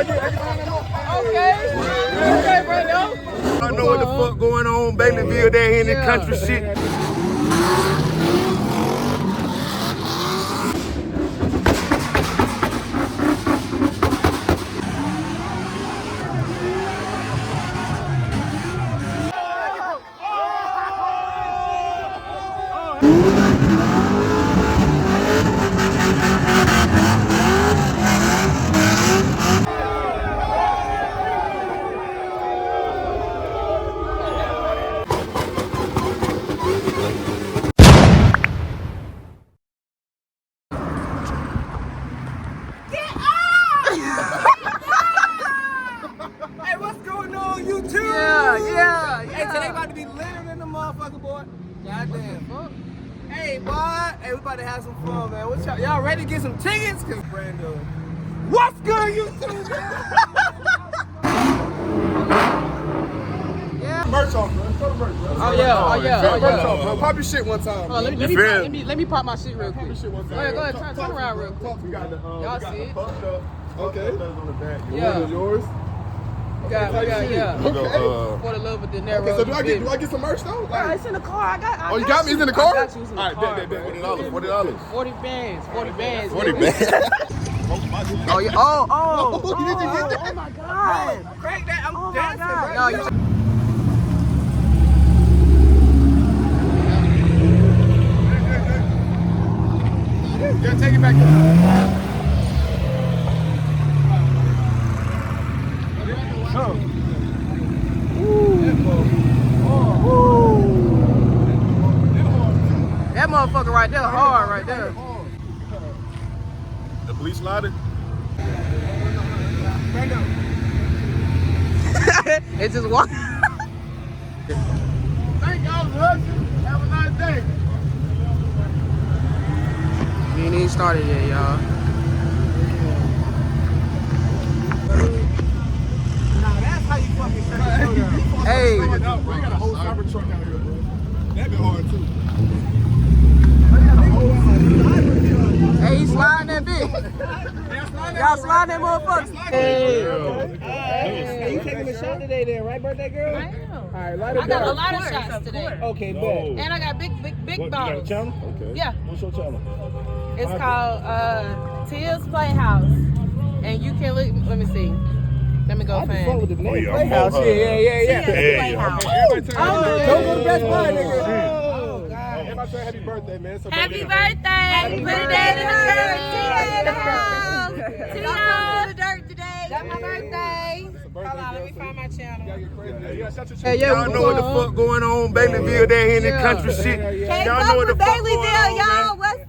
Okay, bro. I know what the fuck going on, Baileyville, down here in the country shit. Hey, what's going on, YouTube? Yeah. Hey, today about to be living in the motherfucker, boy. Goddamn. Hey, boy. Hey, we about to have some fun, man. What y'all ready to get some tickets? Cause Brando. What's good, YouTube? Merch off, bro. Throw the merch, bro. Oh yeah. Merch off, bro. Pop your shit one time. Let me pop my shit real quick. Pop your shit one time. Go ahead, turn around real quick. We got the, Y'all see it? Okay. On the back. Yeah. Yours? We got, yeah. Okay. For the love of the narrow. Okay, so do I get some merch though? Yeah, it's in the car. I you got me? It's in the car? I got you. It's in the car. $40. $40. 40 bands. 40 bands. 40 bands. Oh yeah. Oh. Oh my God. Crack that. I'm dancing, bro. No, Yeah, take it back. that motherfucker right there, hard right there. The police ladder. It's just one. Thank y'all for watching. Have a nice day. We ain't even started yet, y'all. Nah, that's how you fucking shut the show down. Hey. We got a whole cyber truck out here, bro. That been hard too. Hey, he sliding that bitch. Y'all sliding that motherfucker. Hey, you taking a shot today then, right, birthday girl? I am. All right, light it I got a down. lot of shots today. Okay, bet. And I got big What, bottles. you got a channel? Okay. Yeah. What's your channel? It's called Till's Playhouse. And you can look, let me see. Let me go Fuck find with it. the name yeah, Playhouse. I'm Yeah. Till's Playhouse. Don't go to Best Buy, nigga. Oh, God. Everybody say happy birthday, man. So Happy birthday! Put it in the dirt. Tia in the house. Tia in the dirt today. That's my birthday. Hold on, let me find my channel. Y'all know what the fuck going on, Baileyville, down here in the country shit. Can't Y'all know fuck what the with fuck going Baileyville, on, y'all. man. What's up?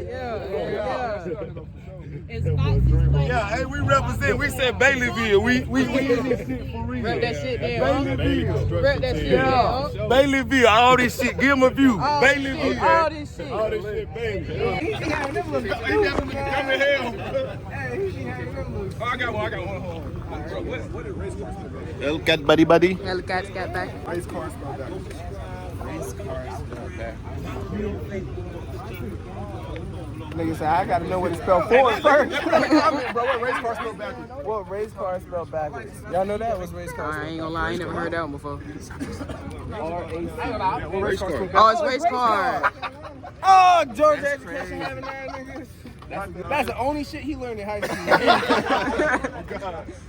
Yeah. It's Foxy's Playhouse. Yeah, hey, we represent. We said Baileyville. We in this shit for real. Rep that shit down. Baileyville. Rep that shit down. Baileyville. All this shit. Give them a view. Baileyville. All this shit. All this shit, baby. I got one. Hold on. What is race car spell back? Hellcat, buddy. Hellcat's got back. Race car spell back. Nigga say I gotta know what it spelled forward first. Bro, what race car spell backwards? What race car spelled backwards? Y'all know that was race car. I ain't gonna lie, I ain't never heard that one before. R-A-C. What race car spell Oh, it's race car. Oh, Georgia education having that, niggas. That's the only shit he learned in high school.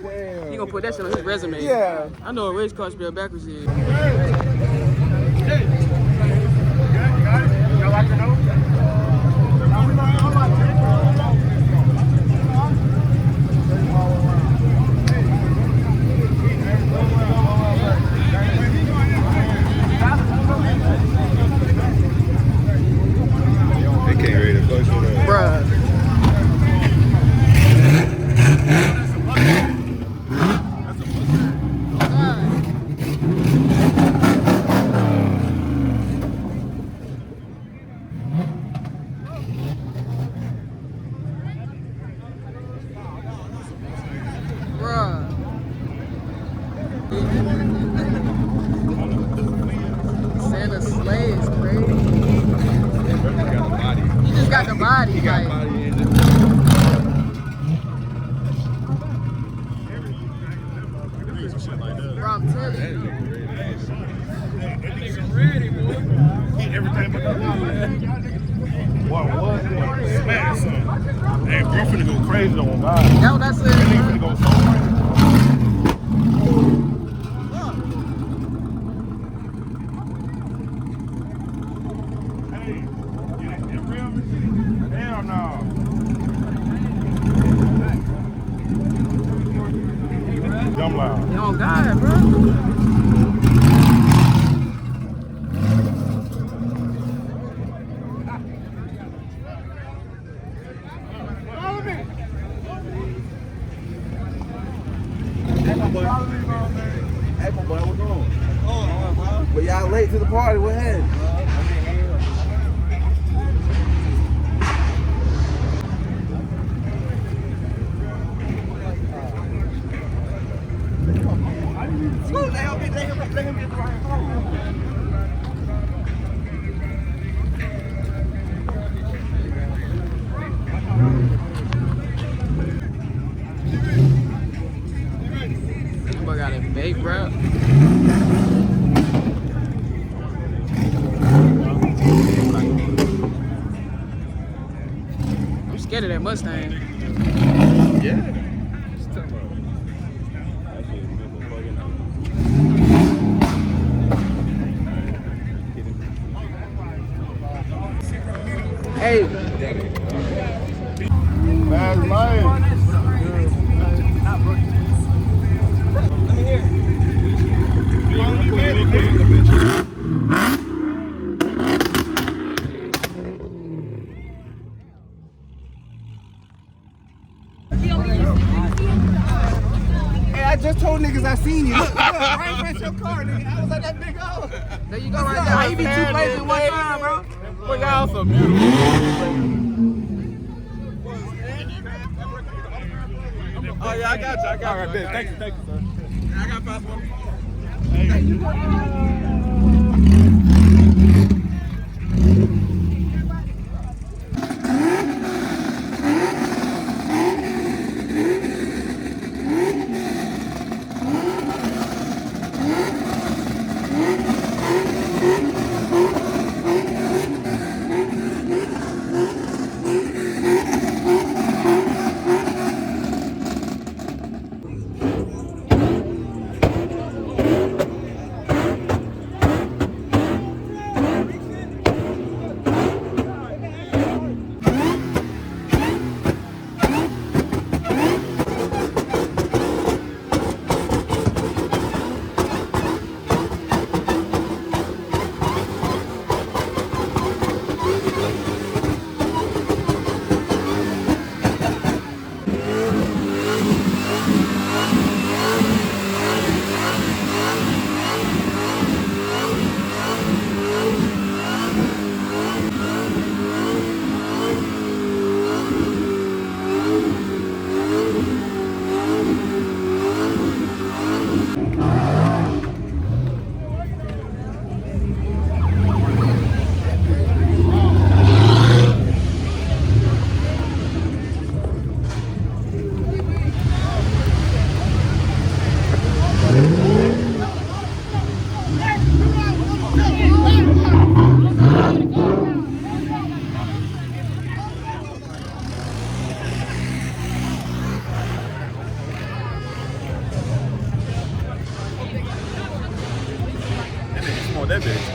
Damn. He gonna put that shit on his resume. Yeah. I know what race car spell backwards is. They can't read it. Bruh. Santa sleigh is crazy. He just got the body. Like, Girl finna go crazy though, on God. That's what I said. That nigga finna go so crazy. Hey, you real machine? Hell no. Dumb loud. Yo, God, bro. Hey, my boy, what's going? But y'all late to the party. What happened? Let him get the right phone. Boy got it baked, bro. I'm scared of that Mustang. Yeah. Hey. Fast lane. Hey, I just told niggas I seen you. Look, right in your car, nigga. I was like that big hole. There you go right there. How you be two places in one time, bro? Look out so beautiful. Oh yeah, I got you. I got All right, bet. Thank you, sir. I got passport. That bitch.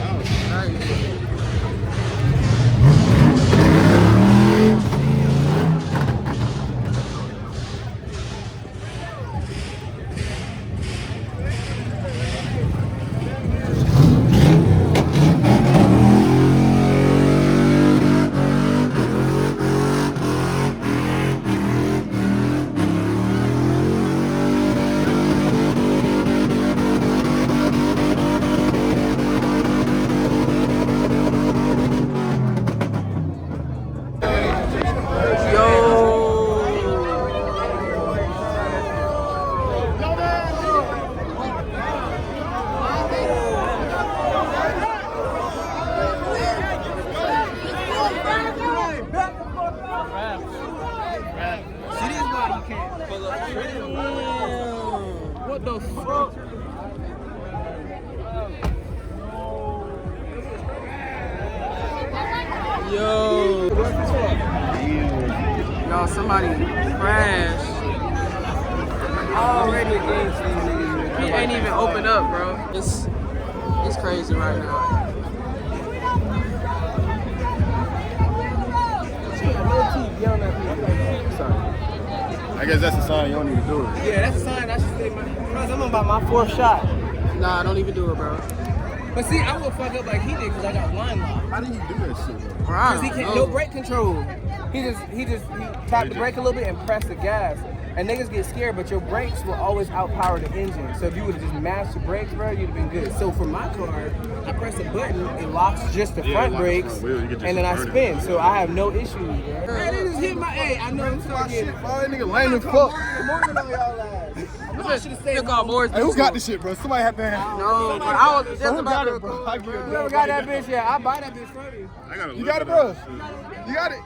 What the fuck? Yo. No, Oh, somebody crashed. Already against these niggas. He ain't even opened up, bro. It's crazy right now. I guess that's a sign you don't need to do it. Yeah, that's a sign I should stay because I'm about my 4th shot. Nah, don't even do it, bro. But see, I will fuck up like he did because I got line lock. How do you do that shit, bro? Because he can't, no brake control. He tapped the brake a little bit and pressed the gas. And niggas get scared, but your brakes will always outpower the engine. So if you would have just mashed your brakes, bro, you'd have been good. So for my car, I press a button, it locks just the front brakes, and then I spin. So I have no issues, bro. Hey, they just hit my, I know I'm starting to get it. That nigga lame as fuck. Good morning on y'all ass. I should have stayed Call Morris. Hey, who got this shit, bro? Somebody have to have. No, but I was just about to bro? I give Whoever got that bitch, I'll buy that bitch from you. You got it, bro? You got it?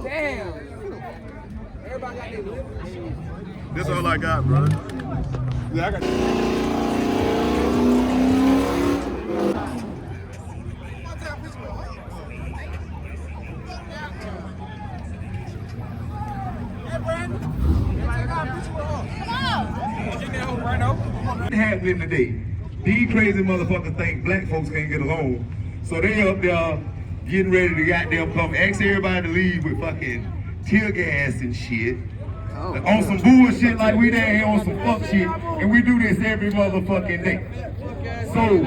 Damn. Everybody got their lips. That's all I got, bro. Yeah, I got happening today. These crazy motherfuckers think black folks can't get along. So they up there getting ready to goddamn come ask everybody to leave with fucking tear gas and shit. On some bullshit like we down here on some fuck shit. And we do this every motherfucking day. So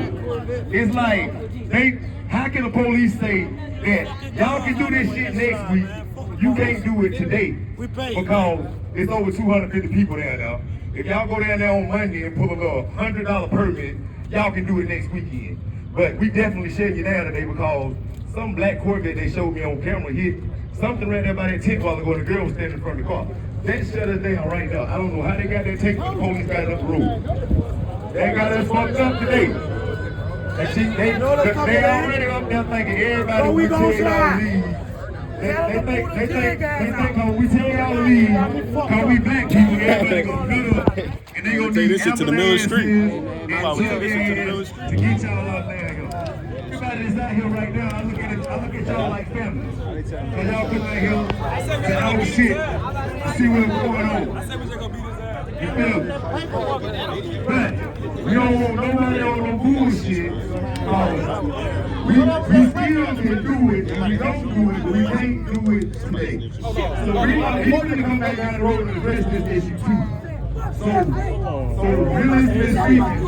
it's like, how can the police say that y'all can do this shit next week, you can't do it today? Because it's over 250 people down there. If y'all go down there on Monday and pull a little $100 permit, y'all can do it next weekend. But we definitely shut you down today because some black Corvette they showed me on camera hit something right there by that tent while ago, the girl was standing in front of the car. That shut us down right now. I don't know how they got that tent, but the police got it up the road. They got us fucked up today. They already up there thinking everybody will tell y'all to leave. They think when we tell y'all to leave, because we black people, everybody gonna middle up. And they gonna take this shit to the middle of the street. To get y'all out there. Everybody that's out here right now, I look at y'all like family. Cause y'all come out here to our shit, to see what's going on. You feel me? But we don't want nobody on no bullshit. We still can do it, and we don't do it, but we can't do it today. So he's gonna come back down the road and address this issue too. So realistically speaking,